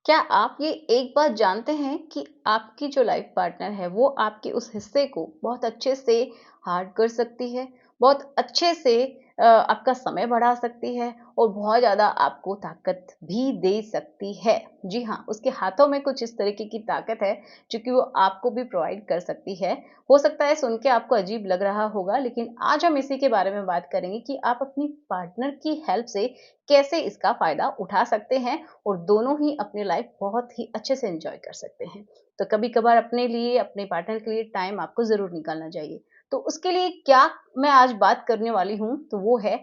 क्या आप ये एक बात जानते हैं कि आपकी जो लाइफ पार्टनर है वो आपके उस हिस्से को बहुत अच्छे से हार्ड कर सकती है, बहुत अच्छे से आपका समय बढ़ा सकती है और बहुत ज़्यादा आपको ताकत भी दे सकती है। जी हाँ, उसके हाथों में कुछ इस तरीके की ताकत है जो कि वो आपको भी प्रोवाइड कर सकती है। हो सकता है सुन के आपको अजीब लग रहा होगा, लेकिन आज हम इसी के बारे में बात करेंगे कि आप अपनी पार्टनर की हेल्प से कैसे इसका फ़ायदा उठा सकते हैं और दोनों ही अपनी लाइफ बहुत ही अच्छे से एंजॉय कर सकते हैं। तो कभी-कभार अपने लिए, अपने पार्टनर के लिए टाइम आपको ज़रूर निकालना चाहिए। तो उसके लिए क्या मैं आज बात करने वाली हूँ, तो वो है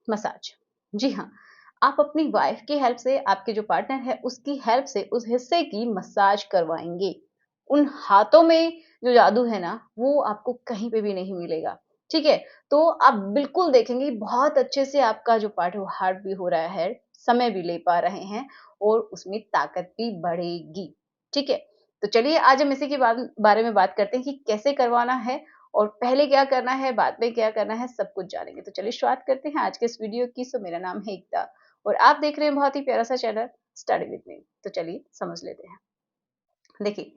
मसाज। जी हाँ, आप अपनी वाइफ की हेल्प से, आपके जो पार्टनर है, उसकी हेल्प से उस हिस्से की मसाज करवाएँगे। उन हाथों में जो जादू है ना, वो आपको कहीं पे भी नहीं मिलेगा। ठीक है? तो आप बिल्कुल देखेंगे बहुत अच्छे से आपका जो पार्ट है वो हार्ड भी हो रहा है, समय भी ले पा रहे हैं और उसमें ताकत भी बढ़ेगी। ठीक है? तो चलिए आज हम इसी के बारे में बात करते हैं कि कैसे करवाना है और पहले क्या करना है, बाद में क्या करना है, सब कुछ जानेंगे। तो चलिए शुरुआत करते हैं आज के इस वीडियो की। सो मेरा नाम है एकता और आप देख रहे हैं बहुत ही प्यारा-सा चैनल स्टडी विद मी। तो चलिए समझ लेते हैं। देखिए,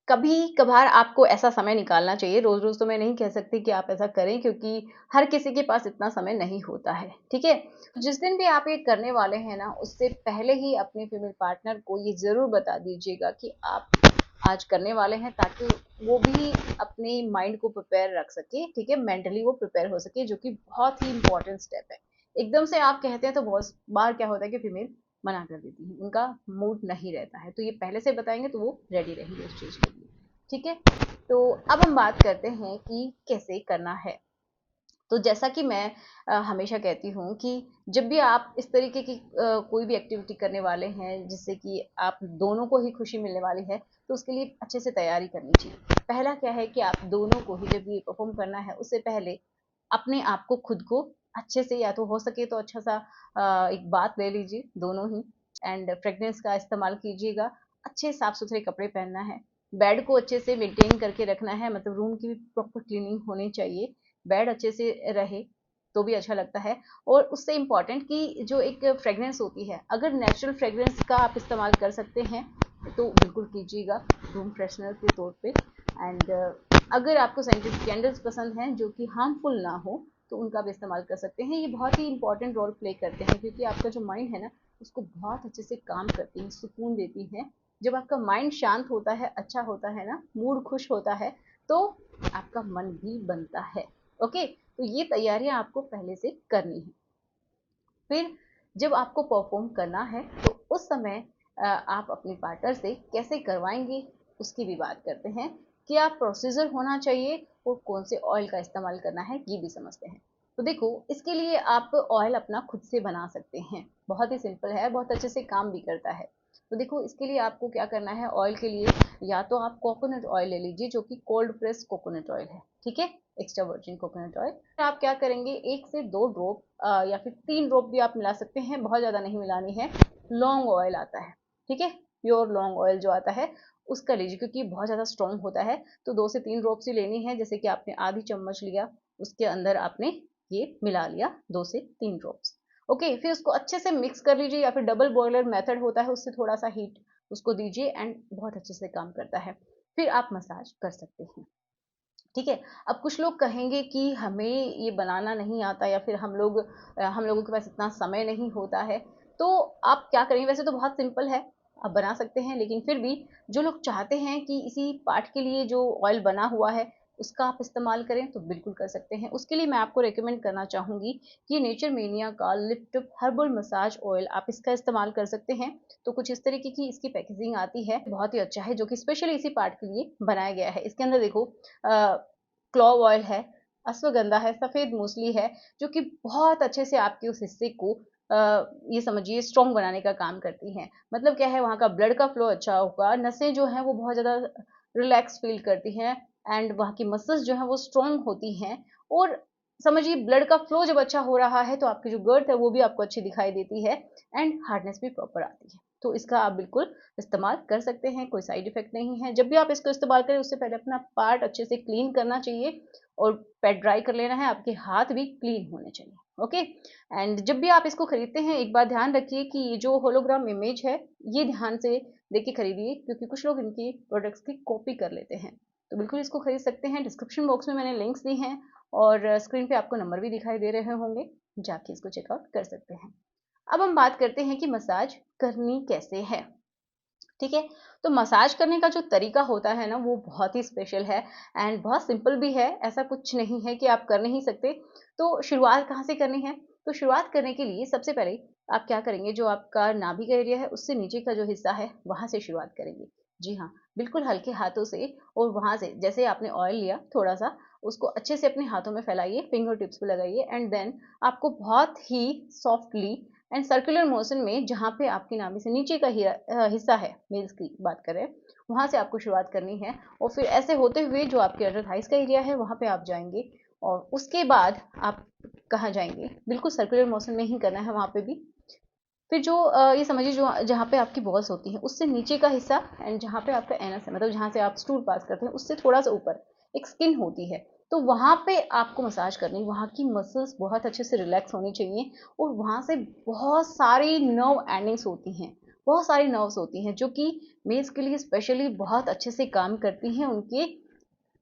कभी-कभार आपको ऐसा समय निकालना चाहिए, रोज़-रोज़ तो मैं नहीं कह सकती कि आप ऐसा करें क्योंकि हर किसी के पास इतना समय नहीं होता है, ठीक है? जिस दिन भी आप ये करने वाले हैं ना, उससे पहले ही अपने फीमेल पार्टनर को ये ज़रूर बता दीजिएगा कि आप आज करने वाले हैं ताकि वो भी अपने माइंड को प्रिपेयर रख सके, ठीक है? मेंटली वो प्रिपेयर हो सके जो कि बहुत ही इम्पोर्टेंट स्टेप है। एकदम से आप कहते हैं तो बहुत बार क्या होता है कि फीमेल मना कर देती हैं, उनका मूड नहीं रहता है, तो ये पहले से बताएँगे तो वो रेडी रहेंगे उस चीज़ के लिए, ठीक है? तो अब हम बात करते हैं कि कैसे करना है। तो जैसा कि मैं हमेशा कहती हूँ कि जब भी आप इस तरीके की कोई भी एक्टिविटी करने वाले हैं जिससे कि आप दोनों को ही खुशी मिलने वाली है, तो उसके लिए अच्छे से तैयारी करनी चाहिए। पहला क्या है कि आप दोनों को ही जब ये परफ़ॉर्म करना है, उससे पहले अपने आप को खुद को अच्छे से या तो हो सके तो अच्छा-सा एक बाथ ले लीजिए दोनों ही एंड फ्रेग्रेंस का इस्तेमाल कीजिएगा। अच्छे साफ-सुथरे कपड़े पहनना है। बेड को अच्छे से मेंटेन करके रखना है, मतलब रूम की भी प्रॉपर क्लीनिंग होनी चाहिए। बेड अच्छे से रहे तो भी अच्छा लगता है और उससे इम्पोर्टेंट कि जो एक फ्रेग्रेंस होती है, अगर नेचुरल फ्रेग्रेंस का आप इस्तेमाल कर सकते हैं तो बिल्कुल कीजिएगा रूम फ्रेशनर के तौर पे एंड अगर आपको सेंटेड कैंडल्स पसंद हैं जो कि हार्मफुल ना हो तो उनका भी इस्तेमाल कर सकते हैं। ये बहुत ही इंपॉर्टेंट रोल प्ले करते हैं क्योंकि आपका जो माइंड है ना उसको बहुत अच्छे से काम करती हैं, सुकून देती हैं। जब आपका माइंड शांत होता है, अच्छा होता है ना, मूड खुश होता है तो आपका मन भी बनता है। ओके, तो ये तैयारियां आपको पहले से करनी है। फिर जब आपको परफॉर्म करना है तो उस समय आप अपने पार्टनर से कैसे करवाएंगे उसकी भी बात करते हैं। क्या प्रोसीजर होना चाहिए और कौन से ऑयल का इस्तेमाल करना है ये भी समझते हैं। तो देखो, इसके लिए आप ऑयल अपना खुद से बना सकते हैं, बहुत ही सिंपल है, बहुत अच्छे से काम भी करता है। तो देखो, इसके लिए आपको क्या करना है, ऑयल के लिए या तो आप कोकोनट ऑयल ले लीजिए जो कि कोल्ड प्रेस कोकोनट ऑयल है, ठीक है, एक्स्ट्रा वर्जिन कोकोनट ऑयल। आप क्या करेंगे, 1 से 2 ड्रॉप या फिर 3 ड्रॉप भी आप मिला सकते हैं, बहुत ज़्यादा नहीं मिलानी है। लॉन्ग ऑयल आता है, ठीक है? प्योर लॉन्ग ऑयल जो आता है, उसका लीजिए क्योंकि बहुत ज़्यादा स्ट्रॉन्ग होता है, तो 2 से 3 ड्रॉप्स ही लेनी है। जैसे कि आपने आधी चम्मच लिया, उसके अंदर आपने ये मिला लिया 2 से 3 ड्रॉप्स। ओके, फिर उसको अच्छे से मिक्स कर लीजिए या फिर डबल बॉयलर मेथड होता है, उससे थोड़ा-सा हीट उसको दीजिए एंड बहुत अच्छे से काम करता है। फिर आप मसाज कर सकते हैं। ठीक है? अब कुछ लोग कहेंगे कि हमें ये बनाना नहीं आता या फिर हम लोगों के पास इतना समय नहीं होता है, तो आप क्या करेंगे, वैसे तो बहुत सिंपल है, आप बना सकते हैं, लेकिन फिर भी जो लोग चाहते हैं कि इसी पार्ट के लिए जो ऑयल बना हुआ है, उसका आप इस्तेमाल करें, तो बिल्कुल कर सकते हैं। उसके लिए मैं आपको रिकमेंड करना चाहूँगी कि नेचर मेनिया का लिफ्ट हर्बल मसाज ऑयल आप इसका इस्तेमाल कर सकते हैं। तो कुछ इस तरीके की इसकी पैकेजिंग आती है, बहुत ही अच्छा है, जो कि स्पेशली इसी पार्ट के लिए बनाया गया है। इसके अंदर देखो क्लोव ऑयल है, अश्वगंधा है, सफ़ेद मूसली है, जो कि बहुत अच्छे से आपके उस हिस्से को ये समझिए स्ट्रॉन्ग बनाने का काम करती हैं। मतलब क्या है, वहाँ का ब्लड का फ्लो अच्छा होगा, नसें जो हैं वो बहुत ज़्यादा रिलैक्स फ़ील करती हैं एंड वहाँ की मसल्स जो हैं वो स्ट्रॉन्ग होती हैं और समझिए ब्लड का फ्लो जब अच्छा हो रहा है तो आपकी जो गर्थ है वो भी आपको अच्छी दिखाई देती है एंड हार्डनेस भी प्रॉपर आती है। तो इसका आप बिल्कुल इस्तेमाल कर सकते हैं, कोई साइड इफेक्ट नहीं है। जब भी आप इसको इस्तेमाल करें उससे पहले अपना पार्ट अच्छे से क्लीन करना चाहिए और पैड ड्राई कर लेना है, आपके हाथ भी क्लीन होने चाहिए। ओके, एंड जब भी आप इसको खरीदते हैं एक बात ध्यान रखिए कि ये जो होलोग्राम इमेज है ये ध्यान से देख के खरीदिए, क्योंकि कुछ लोग इनकी प्रोडक्ट्स की कॉपी कर लेते हैं। तो बिल्कुल इसको खरीद सकते हैं। डिस्क्रिप्शन बॉक्स में मैंने लिंक्स दी हैं और स्क्रीन पे आपको नंबर भी दिखाई दे रहे होंगे, जाके इसको चेकआउट कर सकते हैं। अब हम बात करते हैं कि मसाज करनी कैसे है। ठीक है, तो मसाज करने का जो तरीका होता है ना वो बहुत ही स्पेशल है एंड बहुत सिंपल भी है। ऐसा कुछ नहीं है कि आप कर नहीं सकते। तो शुरुआत कहाँ से करनी है? तो शुरुआत करने के लिए सबसे पहले आप क्या करेंगे, जो आपका नाभि का एरिया है उससे नीचे का जो हिस्सा है वहां से शुरुआत करेंगे। जी हाँ, बिल्कुल हल्के हाथों से, और वहां से जैसे आपने ऑयल लिया थोड़ा सा, उसको अच्छे से अपने हाथों में फैलाइए, फिंगर टिप्स पे लगाइए एंड देन आपको बहुत ही सॉफ्टली एंड सर्कुलर मोशन में, जहाँ पे आपकी नाभि से नीचे का हिस्सा है, मेल्स की बात करें, वहां से आपको शुरुआत करनी है। और फिर ऐसे होते हुए जो आपके अंडर थाइस का एरिया है वहां पे आप जाएंगे, और उसके बाद आप कहाँ जाएंगे, बिल्कुल सर्कुलर मोशन में ही करना है वहां पे भी। फिर जो ये समझिए जो जहाँ पे आपकी बॉल्स होती हैं उससे नीचे का हिस्सा एंड जहाँ पे आपका एनस है, मतलब जहाँ से आप स्टूल पास करते हैं उससे थोड़ा सा ऊपर एक स्किन होती है, तो वहाँ पे आपको मसाज करनी, वहाँ की मसल्स बहुत अच्छे से रिलैक्स होनी चाहिए। और वहाँ से बहुत सारी नर्व एंडिंग्स होती हैं, बहुत सारी नर्व्स होती हैं जो कि मेल्स के लिए स्पेशली बहुत अच्छे से काम करती हैं, उनके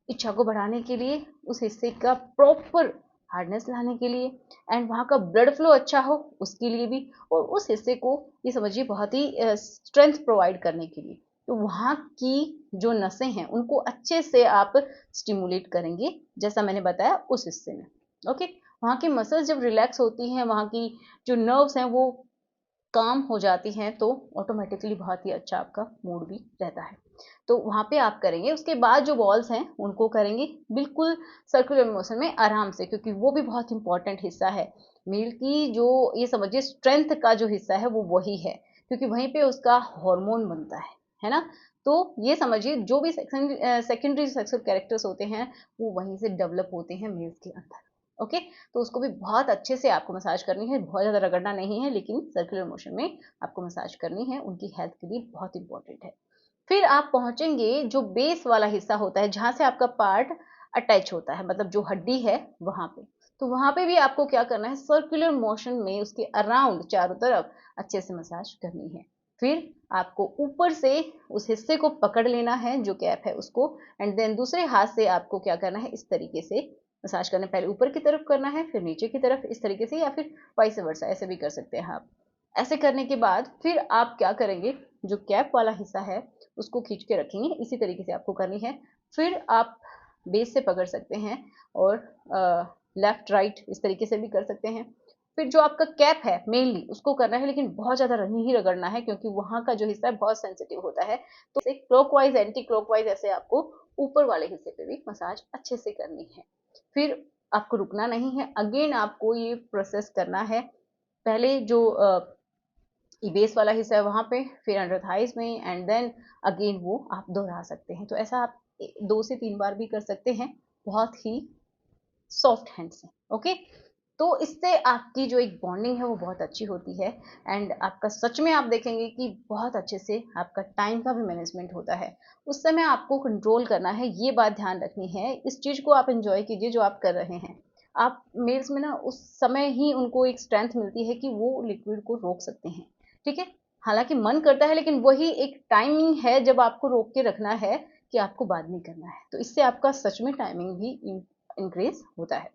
इच्छा को बढ़ाने के लिए, उस हिस्से का प्रॉपर हार्डनेस लाने के लिए एंड वहाँ का ब्लड फ्लो अच्छा हो उसके लिए भी, और उस हिस्से को ये समझिए बहुत ही स्ट्रेंथ प्रोवाइड करने के लिए। तो वहाँ की जो नसें हैं उनको अच्छे से आप स्टिमुलेट करेंगे, जैसा मैंने बताया उस हिस्से में। ओके, वहाँ की मसल्स जब रिलैक्स होती हैं, वहाँ की जो नर्व्स हैं वो काम हो जाती हैं, तो ऑटोमेटिकली बहुत ही अच्छा आपका मूड भी रहता है। तो वहाँ पे आप करेंगे, उसके बाद जो बॉल्स हैं उनको करेंगे बिल्कुल सर्कुलर मोशन में आराम से, क्योंकि वो भी बहुत इंपॉर्टेंट हिस्सा है। मेल की जो ये समझिए स्ट्रेंथ का जो हिस्सा है वो वही है, क्योंकि वहीं पे उसका हार्मोन बनता है ना। तो ये समझिए जो भी सेकेंडरी सेक्सुअल कैरेक्टर्स होते हैं वो वहीं से डेवलप होते हैं मेल्स के अंदर। ओके, तो उसको भी बहुत अच्छे से आपको मसाज करनी है, बहुत ज़्यादा रगड़ना नहीं है, लेकिन सर्कुलर मोशन में आपको मसाज करनी है, उनकी हेल्थ के लिए बहुत इंपॉर्टेंट है। फिर आप पहुंचेंगे जो बेस वाला हिस्सा होता है, जहां से आपका पार्ट अटैच होता है, मतलब जो हड्डी है वहां पे। तो वहां पे भी आपको क्या करना है, सर्कुलर मोशन में उसके अराउंड चारों तरफ अच्छे से मसाज करनी है। फिर आपको ऊपर से उस हिस्से को पकड़ लेना है जो कैप है उसको, एंड देन दूसरे हाथ से आपको क्या करना है, इस तरीके से मसाज करना है। पहले ऊपर की तरफ करना है, फिर नीचे की तरफ, इस तरीके से, या फिर वाइस वर्सा, ऐसे भी कर सकते हैं आप। ऐसे करने के बाद फिर आप क्या करेंगे, जो कैप वाला हिस्सा है उसको खींच के रखेंगे, इसी तरीके से आपको करनी है। फिर आप बेस से पकड़ सकते हैं और लेफ्ट राइट इस तरीके से भी कर सकते हैं। फिर जो आपका कैप है मेनली उसको करना है, लेकिन बहुत ज़्यादा नहीं रगड़ना है, क्योंकि वहाँ का जो हिस्सा है बहुत सेंसिटिव होता है। तो क्लॉकवाइज एंटी क्लॉकवाइज ऐसे आपको ऊपर वाले हिस्से पे भी मसाज अच्छे से करनी है। फिर आपको रुकना नहीं है, अगेन आपको ये प्रोसेस करना है। पहले जो ये बेस वाला हिस्सा है वहां पे, फिर अंडर थाइज में, एंड देन अगेन वो आप दोहरा सकते हैं। तो ऐसा आप 2 से 3 बार भी कर सकते हैं, बहुत ही सॉफ्ट हैंड से। ओके, तो इससे आपकी जो एक बॉन्डिंग है वो बहुत अच्छी होती है, एंड आपका सच में आप देखेंगे कि बहुत अच्छे से आपका टाइम का भी मैनेजमेंट होता है। उस समय आपको कंट्रोल करना है, ये बात ध्यान रखनी है। इस चीज़ को आप एंजॉय कीजिए जो आप कर रहे हैं। आप मेल्स में ना उस समय ही उनको एक स्ट्रेंथ मिलती है कि वो लिक्विड को रोक सकते हैं। ठीक है, हालांकि मन करता है, लेकिन वही एक टाइमिंग है जब आपको रोक के रखना है कि आपको बाद में करना है। तो इससे आपका सच में टाइमिंग भी इंक्रीज होता है।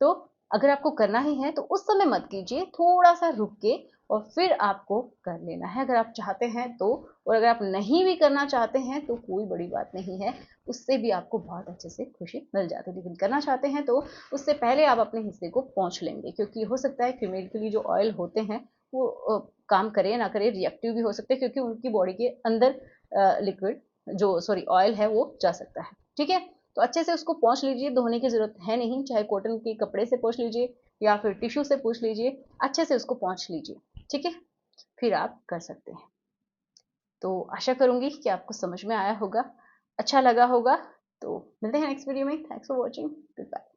तो अगर आपको करना ही है तो उस समय मत कीजिए, थोड़ा सा रुक के और फिर आपको कर लेना है अगर आप चाहते हैं तो। और अगर आप नहीं भी करना चाहते हैं तो कोई बड़ी बात नहीं है, उससे भी आपको बहुत अच्छे से खुशी मिल जाती है। लेकिन करना चाहते हैं तो उससे पहले आप अपने हिस्से को पोंछ लेंगे, क्योंकि हो सकता है फीमेल के लिए जो ऑयल होते हैं वो काम करे ना करे, रिएक्टिव भी हो सकते हैं, क्योंकि उनकी बॉडी के अंदर लिक्विड जो सॉरी ऑयल है वो जा सकता है। ठीक है, तो अच्छे से उसको पोंछ लीजिए, धोने की जरूरत है नहीं, चाहे कॉटन के कपड़े से पोंछ लीजिए या फिर टिश्यू से पोंछ लीजिए, अच्छे से उसको पोंछ लीजिए। ठीक है, फिर आप कर सकते हैं। तो आशा करूंगी कि आपको समझ में आया होगा, अच्छा लगा होगा। तो मिलते हैं नेक्स्ट वीडियो में। Thanks for watching, good bye.